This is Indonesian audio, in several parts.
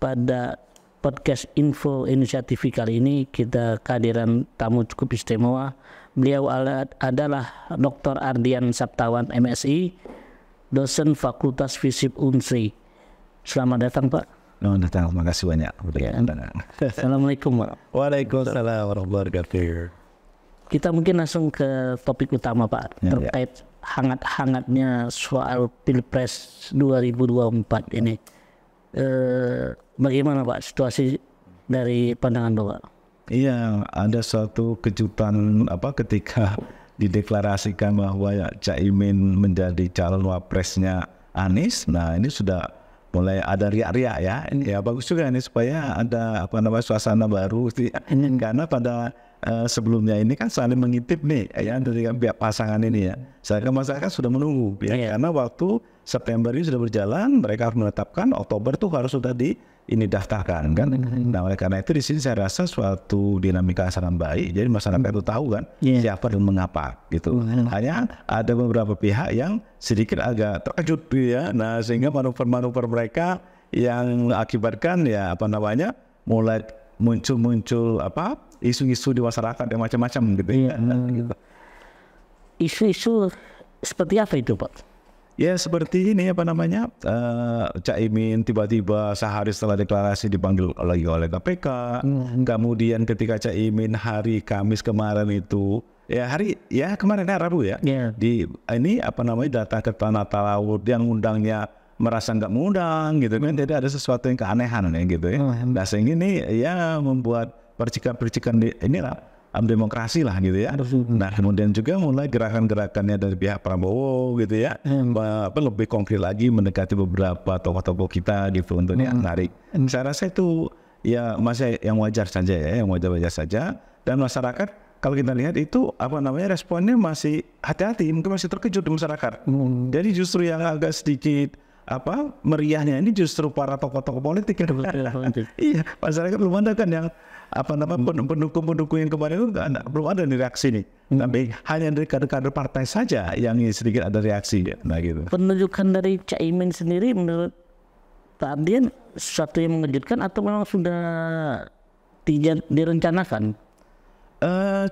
pada podcast Info Indonesia TV kali ini kita kehadiran tamu cukup istimewa. Beliau adalah Dr. Ardian Saptawan MSI, dosen Fakultas Fisip Unsri. Selamat datang Pak. Selamat datang, terima kasih banyak. Ya. Assalamualaikum Pak. Waalaikumsalam warahmatullahi wabarakatuh. Kita mungkin langsung ke topik utama Pak, terkait hangat-hangatnya soal Pilpres 2024 ini. Bagaimana Pak situasi dari pandangan Bapak? Iya, ada suatu kejutan ketika dideklarasikan bahwa Caimin menjadi calon wapresnya Anies. Nah, ini sudah mulai ada riak-riak ya. Ya bagus juga ini supaya ada suasana baru karena pada sebelumnya ini kan saling mengintip nih ya dari pihak pasangan ini ya. Saya masyarakat sudah menunggu ya, karena waktu September ini sudah berjalan, mereka harus menetapkan Oktober tuh harus sudah daftarkan kan. Nah, oleh karena itu di sini saya rasa suatu dinamika sangat baik. Jadi masyarakat itu tahu kan siapa dan mengapa gitu. Hanya ada beberapa pihak yang sedikit agak terkejut ya. Nah, sehingga manuver-manuver mereka yang mengakibatkan mulai muncul isu-isu di masyarakat yang macam-macam gitu ya. Isu-isu seperti apa itu Pak? Ya seperti ini Caimin tiba-tiba sehari setelah deklarasi dipanggil lagi oleh KPK. Kemudian ketika Caimin hari Kamis kemarin itu kemarin Rabu ya. Datang ke Tanah Talaut yang undangnya merasa nggak mengundang gitu kan. Jadi ada sesuatu yang keanehan gitu ya. Nah sehingga ini membuat percikan-percikan demokrasi lah gitu ya. Nah kemudian juga mulai gerakan-gerakannya dari pihak Prabowo gitu ya, lebih konkret lagi mendekati beberapa tokoh-tokoh kita gitu untuk menarik. Saya rasa itu ya masih yang wajar saja ya, yang wajar-wajar saja. Dan masyarakat kalau kita lihat itu responnya masih hati-hati, mungkin masih terkejut di masyarakat. Jadi justru yang agak sedikit meriahnya ini justru para tokoh-tokoh politik yang iya, masyarakat belum ada kan yang pendukung-pendukung yang kemarin itu belum ada reaksi nih. Tapi hanya dari kader-kader partai saja yang sedikit ada reaksi ya. Nah gitu. Penunjukan dari Caimin sendiri menurut Pak Ardian sesuatu yang mengejutkan atau memang sudah direncanakan?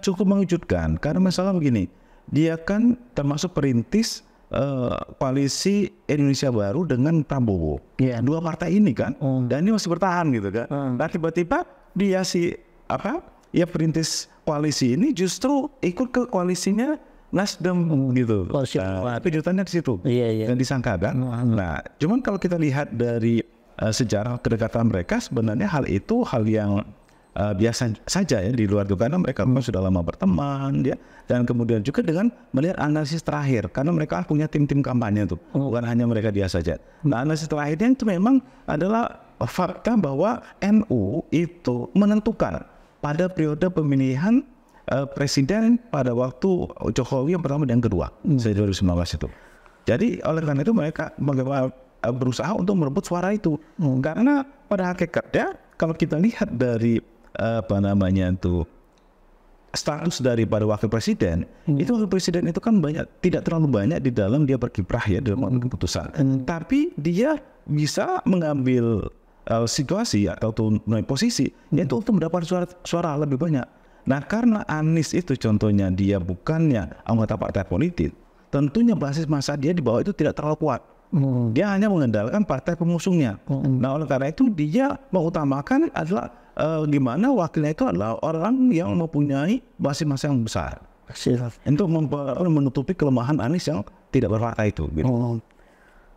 Cukup mengejutkan karena masalah begini, dia kan termasuk perintis koalisi Indonesia Baru dengan Prabowo. Dua partai ini kan, dan ini masih bertahan gitu kan. Nah tiba-tiba dia perintis koalisi ini justru ikut ke koalisinya Nasdem gitu. Kejutannya di situ. Dan disangkakan. Nah, cuman kalau kita lihat dari sejarah kedekatan mereka, sebenarnya hal itu hal yang biasa saja ya di luar itu, karena mereka sudah lama berteman ya. Dan kemudian juga dengan melihat analisis terakhir, karena mereka punya tim-tim kampanye tuh, bukan hanya mereka dia saja. Nah, analisis terakhirnya itu memang adalah fakta bahwa NU itu menentukan pada periode pemilihan presiden pada waktu Jokowi yang pertama dan kedua sejak 2019 itu. Jadi oleh karena itu mereka berusaha untuk merebut suara itu. Karena pada hakikatnya kalau kita lihat dari status daripada wakil presiden, itu wakil presiden itu kan tidak terlalu banyak di dalam dia berkiprah ya dalam keputusan. Tapi dia bisa mengambil situasi atau posisi yaitu untuk mendapat suara lebih banyak. Nah karena Anies itu contohnya dia bukannya anggota partai politik, tentunya basis massa dia di bawah itu tidak terlalu kuat. Dia hanya mengandalkan partai pengusungnya. Nah oleh karena itu dia mengutamakan adalah gimana wakilnya itu adalah orang yang mempunyai basis massa yang besar untuk menutupi kelemahan Anies yang tidak berpartai itu gitu.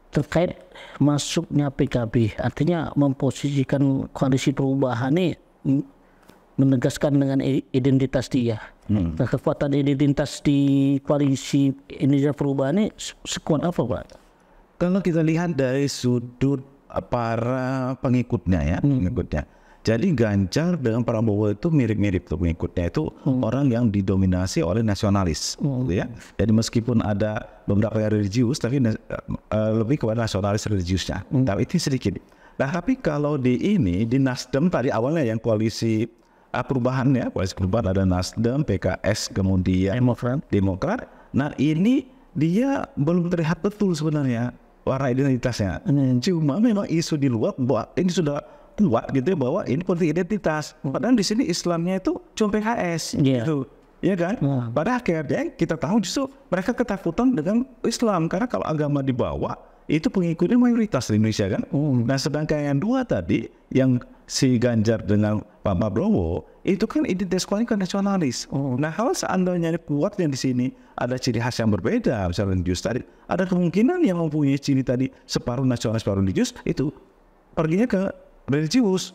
Terkait masuknya PKB, artinya memposisikan koalisi perubahan ini menegaskan dengan identitas dia. Nah, kekuatan identitas di koalisi Indonesia Perubahan ini sekuat apa Pak? Kalau kita lihat dari sudut para pengikutnya. Jadi Ganjar dengan Prabowo itu mirip-mirip tuh pengikutnya itu orang yang didominasi oleh nasionalis, gitu ya. Jadi meskipun ada beberapa yang religius, tapi lebih kepada nasionalis religiusnya. Tapi itu sedikit. Nah tapi kalau di Nasdem tadi awalnya yang koalisi perubahan ya, koalisi perubahan ada Nasdem, PKS, kemudian Demokrat. Nah ini dia belum terlihat betul sebenarnya warna identitasnya. Cuma memang isu di luar bahwa ini sudah kuat gitu ya bahwa ini politik identitas. Padahal di sini Islamnya itu cuma PKS gitu. Ya kan? Pada akhirnya kita tahu justru mereka ketakutan dengan Islam karena kalau agama dibawa itu pengikutnya mayoritas di Indonesia kan. Nah sedangkan yang dua tadi yang si Ganjar dengan Pak Prabowo itu kan identitas kuatnya kan nasionalis. Nah kalau seandainya kuatnya di sini ada ciri khas yang berbeda, misalnya religius tadi, ada kemungkinan yang mempunyai ciri tadi separuh nasionalis, separuh religius itu perginya ke religius,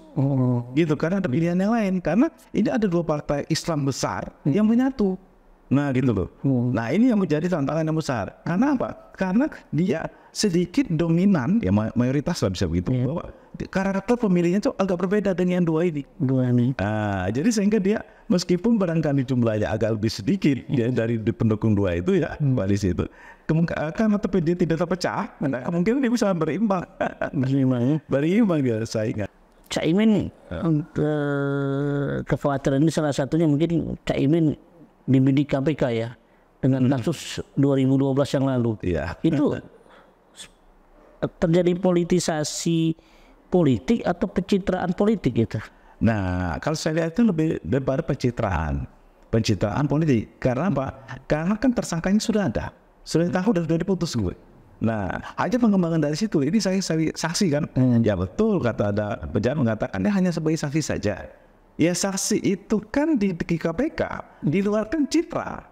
gitu karena ada pilihan yang lain. Karena ini ada dua partai Islam besar yang menyatu. Nah gitu loh. Nah ini yang menjadi tantangan yang besar. Karena apa? Karena dia sedikit dominan, ya mayoritas lah bisa begitu. Bahwa karakter pemilihnya itu agak berbeda dengan yang dua ini. Nah, jadi sehingga dia meskipun barangkali jumlahnya agak lebih sedikit ya, dari pendukung dua itu ya, koalisi itu. Karena tapi dia tidak terpecah, kemungkinan dia bisa berimbang. Berimbang dia saingan. Caimin kekhawatiran ini salah satunya mungkin Caimin dibidik KPK ya dengan kasus 2012 yang lalu. Itu terjadi politisasi politik atau pencitraan politik gitu. Nah, kalau saya lihat itu lebih daripada pencitraan politik. Karena apa? Karena kan tersangkanya sudah ada, sudah tahu dan sudah diputus gue. Nah, aja pengembangan dari situ. Ini saya saksi kan? Ya betul kata ada pejabat mengatakan dia hanya sebagai saksi saja. Ya saksi itu kan di KPK di luar kan citra,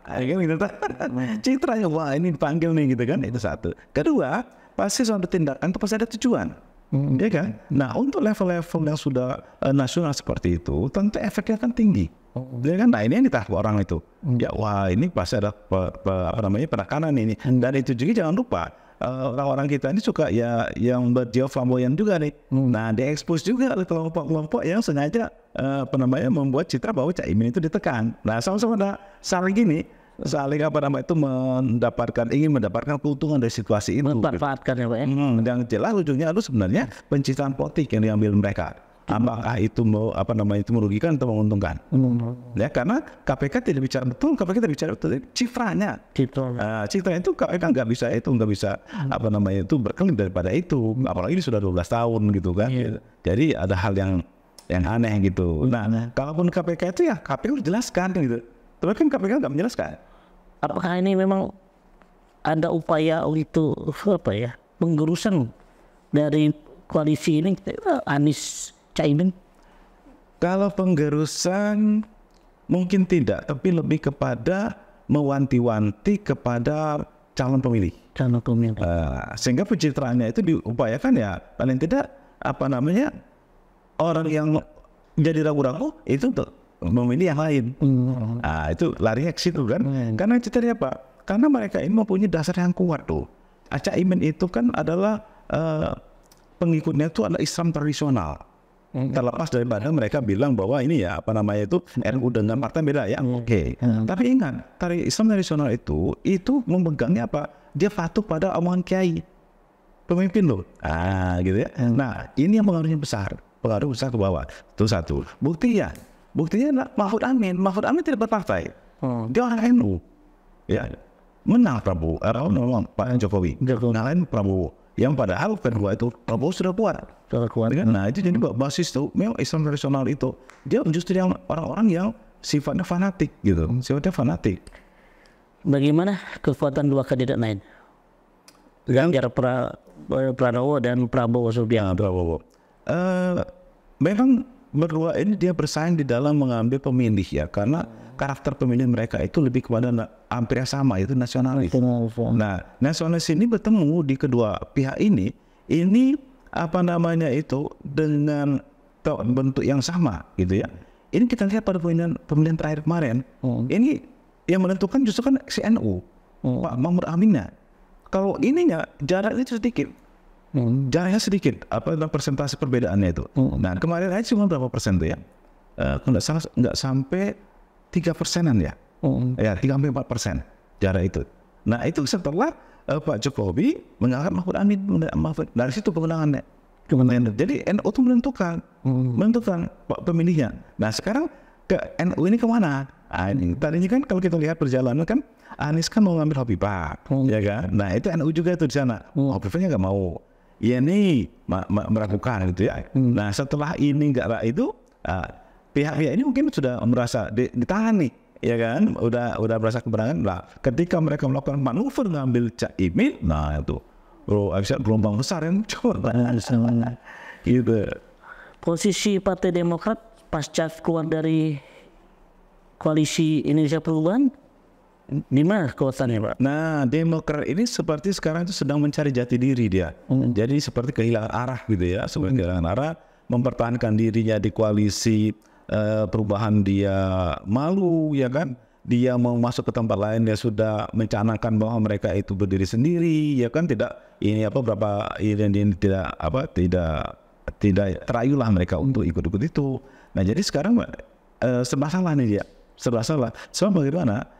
citranya wah ini dipanggil nih gitu kan, itu satu. Kedua pasti suatu tindakan itu pasti ada tujuan, ya kan. Nah untuk level-level yang sudah nasional seperti itu tentu efeknya kan tinggi, ya kan. Nah ini yang ditahu orang itu, ya wah ini pasti ada penekanan ini. Dan itu juga jangan lupa orang-orang kita ini suka ya yang berjiwa flamboyan juga nih. Nah diekspos juga oleh kelompok-kelompok yang sengaja membuat citra bahwa Caimin itu ditekan. Nah sama-sama ada saling ingin mendapatkan keuntungan dari situasi itu. Memanfaatkan ya Pak ya. Yang jelas ujungnya itu sebenarnya pencitraan politik yang diambil mereka. Apakah itu itu merugikan atau menguntungkan? Ya karena KPK tidak bicara betul, KPK tidak bicara betul citranya. Citra itu KPK nggak bisa itu berkelit daripada itu. Apalagi ini sudah 12 tahun gitu kan. Jadi ada hal yang aneh gitu. Nah, kalaupun KPK itu ya KPK harus jelaskan gitu. Tapi kan KPK nggak menjelaskan. Apakah ini memang ada upaya untuk penggerusan dari koalisi ini Anies Caimin? Kalau penggerusan mungkin tidak, tapi lebih kepada mewanti-wanti kepada calon pemilih. Sehingga pencitraannya itu diupayakan ya paling tidak orang yang jadi ragu-ragu itu untuk memilih yang lain. Itu larinya ke situ kan. Karena ceritanya apa? Karena mereka ini mempunyai dasar yang kuat tuh. Caimin itu kan adalah pengikutnya itu adalah Islam tradisional. Terlepas daripada mereka bilang bahwa ini ya NU dengan partai beda ya. Tapi ingat, dari Islam tradisional itu memegangnya apa? Dia patuh pada omongan kiai, pemimpin loh. Gitu ya. Nah, ini yang pengaruh besar ke bawah. Itu satu. Buktinya Mahfud Amin tidak berpartai. Dia orang NU. Ya. Menang Pak Jokowi. Ngalahin Prabowo. Yang padahal kedua itu Prabowo sudah kuat. Nah itu jadi basis itu memang Islam tradisional itu dia justru yang orang-orang yang sifatnya fanatik gitu, Bagaimana kekuatan dua kandidat lain? Ganjar Pranowo dan Prabowo Subianto. Memang berdua ini dia bersaing di dalam mengambil pemilih ya, karena karakter pemilih mereka itu lebih kepada hampir sama, itu nasionalis. Nah, nasionalis ini bertemu di kedua pihak ini dengan bentuk yang sama gitu ya. Ini kita lihat pada pemilihan terakhir kemarin. Ini yang menentukan justru kan si NU, Pak Mahfud Aminnya. Kalau ininya jaraknya sedikit. Jaraknya sedikit, persentase perbedaannya itu. Nah, kemarin aja cuma berapa persen tuh ya? Kalau nggak salah nggak sampai 3%-an ya. Ya 3-4% jarak itu. Nah, itu setelah Pak Jokowi mengalahkan Mahfud Amin, dari situ kemenangannya. Jadi NU itu menentukan pemilihnya. Nah, sekarang ke NU ini kemana? Tadinya kan kalau kita lihat perjalanan kan Anies kan mau ngambil Hovifah, ya kan? Nah, itu NU juga itu di sana. Hovifahnya nggak mau. ya nih meragukan gitu ya. Nah setelah ini nggak itu pihak-pihak ini mungkin sudah merasa ditahan nih, ya kan, udah merasa kebenaran lah. Ketika mereka melakukan manuver ngambil Caimin, nah itu bisa gelombang besar yang coba gitu. Posisi Partai Demokrat pasca keluar dari koalisi Indonesia Perubahan di mana kekuatannya, Pak? Nah, Demokrat ini seperti sekarang itu sedang mencari jati diri dia. Jadi seperti kehilangan arah gitu ya, seperti kehilangan arah, mempertahankan dirinya di koalisi perubahan dia malu, ya kan? Dia mau masuk ke tempat lain, dia sudah mencanangkan bahwa mereka itu berdiri sendiri, ya kan? Tidak ini berapa ini tidak terayulah mereka untuk ikut-ikut itu. Nah, jadi sekarang serba salah nih dia, serba salah. Sebab bagaimana?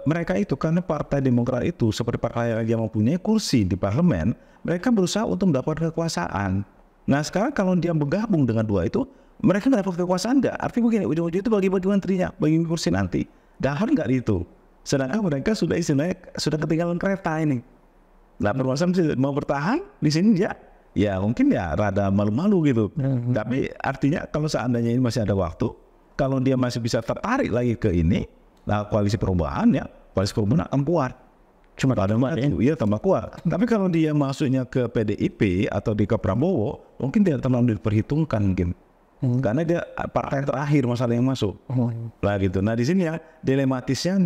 Mereka itu karena Partai Demokrat itu seperti partai yang mempunyai kursi di parlemen, mereka berusaha untuk mendapatkan kekuasaan. Nah sekarang kalau dia bergabung dengan dua itu, mereka nggak dapat kekuasaan nggak? Artinya begini, ujung-ujung itu bagi menterinya, bagi kursi nanti, dapat nggak itu? Sedangkan mereka sudah istilahnya sudah ketinggalan kereta ini. Nah permasalahan mau bertahan di sini ya mungkin ya rada malu-malu gitu. Tapi artinya kalau seandainya ini masih ada waktu, kalau dia masih bisa tertarik lagi ke ini. Nah koalisi perubahan akan kuat. Cuma iya tambah kuat. Tapi kalau dia masuknya ke PDIP atau di ke Prabowo, mungkin tidak terlalu diperhitungkan mungkin. Karena dia partai terakhir masalah yang masuk. Lah gitu. Nah di sini ya dilematisnya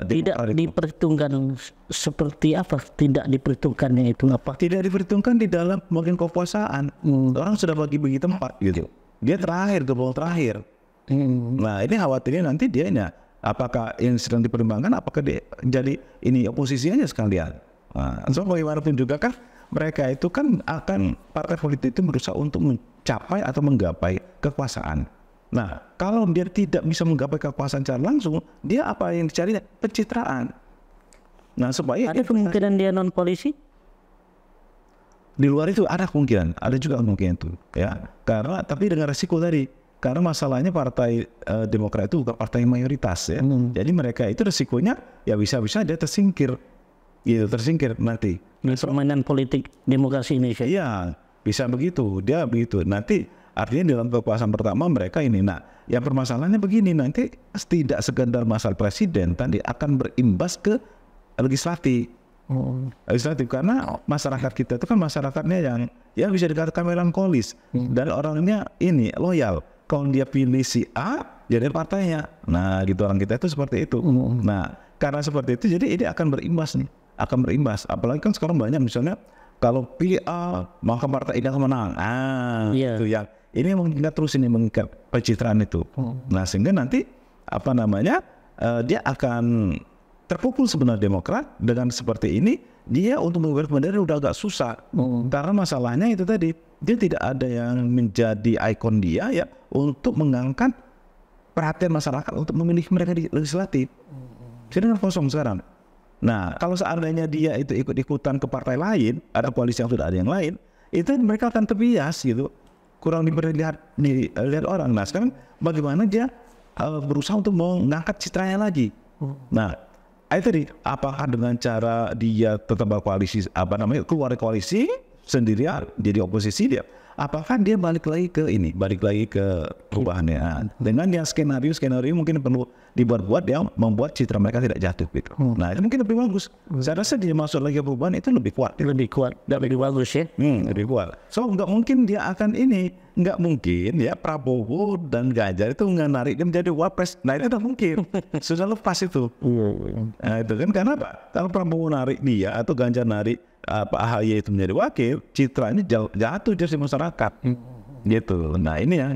tidak diperhitungkan seperti apa? Tidak diperhitungkannya itu apa? Tidak diperhitungkan di dalam bagian kekuasaan. Orang sudah bagi tempat gitu. Dia terakhir, gerbong terakhir. Nah ini khawatirnya nanti dia apakah yang sedang dipertimbangkan apakah dia jadi ini oposisi aja sekalian. Nah, so bagaimanapun juga kan mereka itu kan akan partai politik itu berusaha untuk mencapai atau menggapai kekuasaan. Nah kalau dia tidak bisa menggapai kekuasaan secara langsung, dia apa yang dicari? Pencitraan. Nah supaya ada kemungkinan dia non polisi? Di luar itu ada kemungkinan, ada juga kemungkinan itu ya. Karena tapi dengan resiko tadi. Karena masalahnya Partai Demokrat itu bukan partai mayoritas ya. Jadi mereka itu resikonya ya bisa-bisa dia tersingkir nanti. Permainan politik demokrasi Indonesia. Iya, bisa begitu. Dia begitu. Nanti artinya dalam kekuasaan pertama mereka ini. Nah, yang permasalahannya begini, nanti tidak sekedar masalah presiden, tadi akan berimbas ke legislatif. Legislatif karena masyarakat kita itu kan masyarakatnya yang ya bisa dikatakan melankolis dan orangnya ini loyal. Kalau dia pilih si A, jadi partainya. Nah, gitu orang kita itu seperti itu. Nah, karena seperti itu, jadi ini akan berimbas nih, akan berimbas. Apalagi kan sekarang banyak misalnya kalau pilih A, maka partai ini akan menang. Itu yang ini mengikat terus ini mengikat pencitraan itu. Nah, sehingga nanti dia akan terpukul sebenarnya Demokrat dengan seperti ini. Dia untuk mengubah bendera udah agak susah karena masalahnya itu tadi dia tidak ada yang menjadi ikon dia ya untuk mengangkat perhatian masyarakat untuk memilih mereka di legislatif. Jadi kosong sekarang. Nah kalau seandainya dia itu ikut-ikutan ke partai lain, ada koalisi yang sudah ada yang lain, itu mereka akan terbias gitu, kurang dilihat orang. Nah sekarang bagaimana dia berusaha untuk mengangkat citranya lagi. Nah itu tadi, apakah dengan cara dia tetap berkoalisi, keluar dari koalisi sendirian, jadi oposisi dia, apakah dia balik lagi ke perubahannya dengan yang skenario mungkin perlu dibuat-buat yang membuat citra mereka tidak jatuh gitu. Nah itu mungkin lebih bagus. Saya rasa dia masuk lagi ke perubahan itu lebih kuat dan lebih bagus ya. Lebih kuat. So nggak mungkin dia akan nggak mungkin ya Prabowo dan Ganjar itu nggak narik dia menjadi wapres. Nah itu tidak mungkin. Sudah lepas itu. Nah itu kan karena apa? Kalau Prabowo narik dia atau Ganjar narik Pak AHY itu menjadi wakil, citranya jatuh dari masyarakat. Gitu. Nah ini yang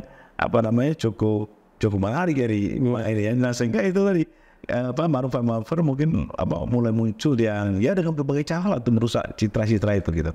cukup menarik dari ini ya. Nah sehingga itu tadi manuver mungkin mulai muncul yang ya dengan berbagai cara untuk merusak citra itu gitu.